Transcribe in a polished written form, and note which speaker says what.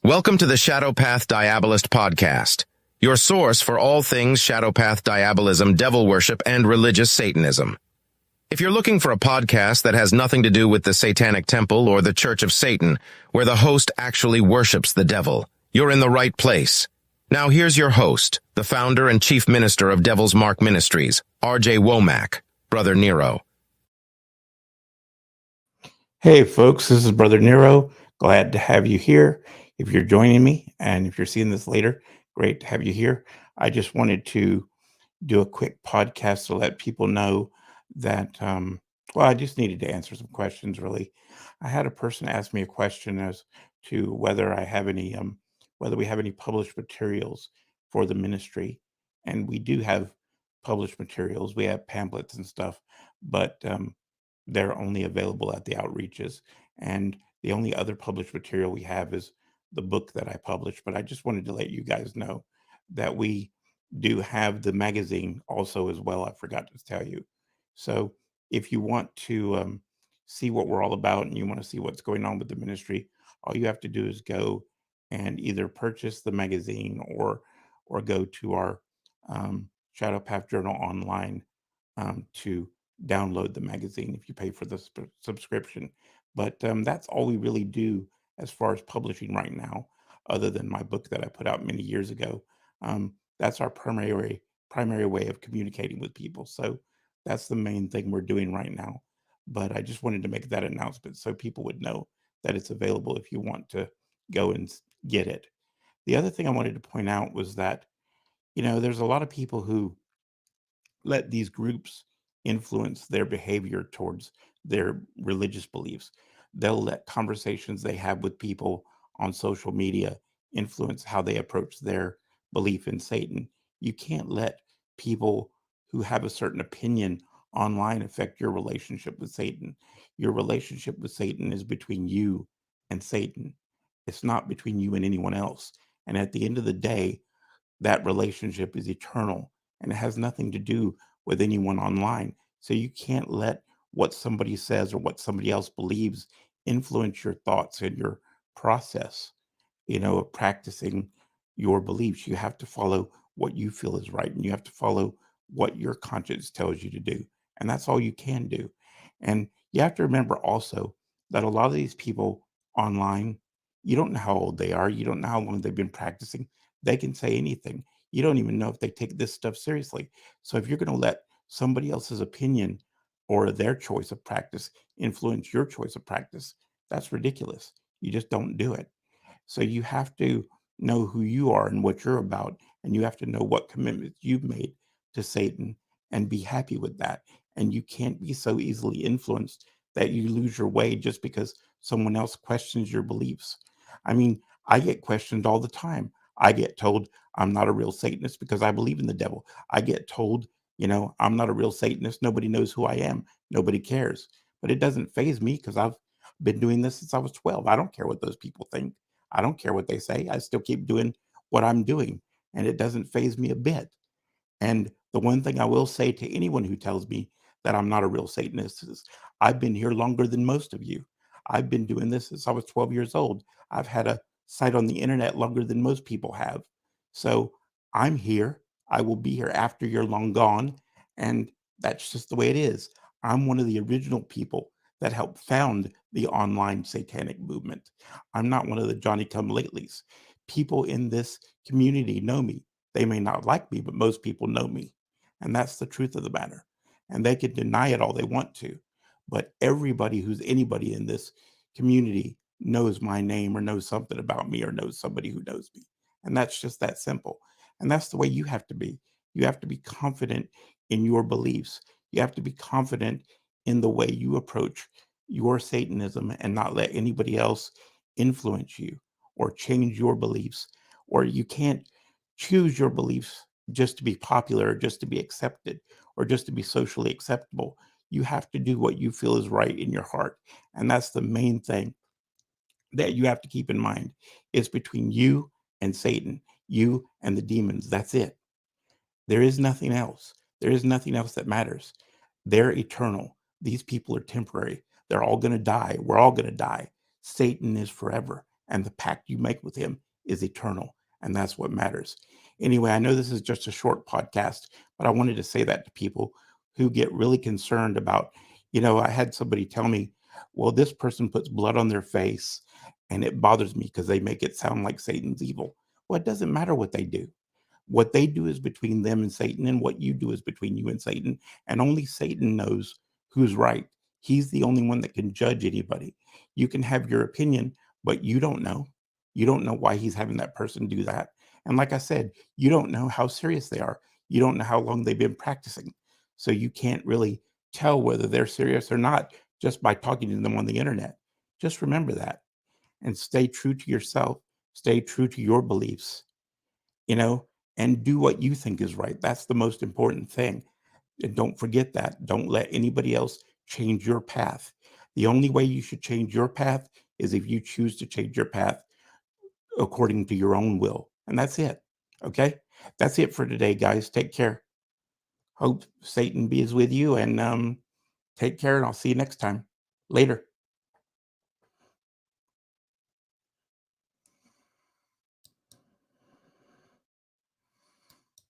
Speaker 1: Welcome to the Shadow Path Diabolist podcast, your source for all things Shadow Path Diabolism, devil worship, and religious Satanism. If you're looking for a podcast that has nothing to do with the Satanic Temple or the Church of Satan, where the host actually worships the devil, you're in the right place. Now here's your host, the founder and chief minister of Devil's Mark Ministries, R.J. Womack, Brother Nero.
Speaker 2: Hey folks, this is Brother Nero. Glad to have you here. If you're joining me and if you're seeing this later, great to have you here. I just wanted to do a quick podcast to let people know that, I just needed to answer some questions really. I had a person ask me a question as to whether whether we have any published materials for the ministry. And we do have published materials. We have pamphlets and stuff, but they're only available at the outreaches. And the only other published material we have is the book that I published. But I just wanted to let you guys know that we do have the magazine also as well. I forgot to tell you. So if you want to see what we're all about and you want to see what's going on with the ministry, all you have to do is go and either purchase the magazine or go to our Shadow Path Journal online to download the magazine if you pay for the subscription. But that's all we really do as far as publishing right now, other than my book that I put out many years ago. That's our primary way of communicating with people. So that's the main thing we're doing right now. But I just wanted to make that announcement so people would know that it's available if you want to go and get it. The other thing I wanted to point out was that, there's a lot of people who let these groups influence their behavior towards their religious beliefs. They'll let conversations they have with people on social media influence how they approach their belief in Satan. You can't let people who have a certain opinion online affect your relationship with Satan. Your relationship with Satan is between you and Satan. It's not between you and anyone else. And at the end of the day, that relationship is eternal and it has nothing to do with anyone online. So you can't let what somebody says or what somebody else believes influence your thoughts and your process, of practicing your beliefs. You have to follow what you feel is right, and you have to follow what your conscience tells you to do. And that's all you can do. And you have to remember also that a lot of these people online, you don't know how old they are. You don't know how long they've been practicing. They can say anything. You don't even know if they take this stuff seriously. So if you're going to let somebody else's opinion or their choice of practice influence your choice of practice, that's ridiculous. You just don't do it. So you have to know who you are and what you're about, and you have to know what commitments you've made to Satan and be happy with that. And you can't be so easily influenced that you lose your way just because someone else questions your beliefs. I mean, I get questioned all the time. I get told I'm not a real Satanist because I believe in the devil. I get told, I'm not a real Satanist. Nobody knows who I am. Nobody cares. But it doesn't faze me because I've been doing this since I was 12. I don't care what those people think. I don't care what they say. I still keep doing what I'm doing, and it doesn't faze me a bit. And the one thing I will say to anyone who tells me that I'm not a real Satanist is I've been here longer than most of you. I've been doing this since I was 12 years old. I've had a site on the internet longer than most people have. So I'm here. I will be here after you're long gone. And that's just the way it is. I'm one of the original people that helped found the online satanic movement. I'm not one of the Johnny come latelys. People in this community know me. They may not like me, but most people know me. And that's the truth of the matter. And they can deny it all they want to. But everybody who's anybody in this community knows my name or knows something about me or knows somebody who knows me. And that's just that simple. And that's the way you have to be. You have to be confident in your beliefs. You have to be confident in the way you approach your Satanism and not let anybody else influence you or change your beliefs. Or you can't choose your beliefs just to be popular or just to be accepted or just to be socially acceptable. You have to do what you feel is right in your heart. And that's the main thing that you have to keep in mind. It's between you and Satan, you and the demons. That's it. There is nothing else. There is nothing else that matters. They're eternal. These people are temporary. They're all going to die. We're all going to die. Satan is forever. and the pact you make with him is eternal. And that's what matters. Anyway, I know this is just a short podcast, but I wanted to say that to people who get really concerned about, I had somebody tell me, well, this person puts blood on their face and it bothers me because they make it sound like Satan's evil. Well, it doesn't matter what they do. What they do is between them and Satan, and what you do is between you and Satan. And only Satan knows who's right. He's the only one that can judge anybody. You can have your opinion, but you don't know. You don't know why he's having that person do that. And like I said, you don't know how serious they are. You don't know how long they've been practicing. So you can't really tell whether they're serious or not just by talking to them on the internet. Just remember that and stay true to yourself. Stay true to your beliefs, and do what you think is right. That's the most important thing. And don't forget that. Don't let anybody else change your path. The only way you should change your path is if you choose to change your path according to your own will. And that's it. Okay? That's it for today, guys. Take care. Hope Satan be with you, and take care, and I'll see you next time. Later.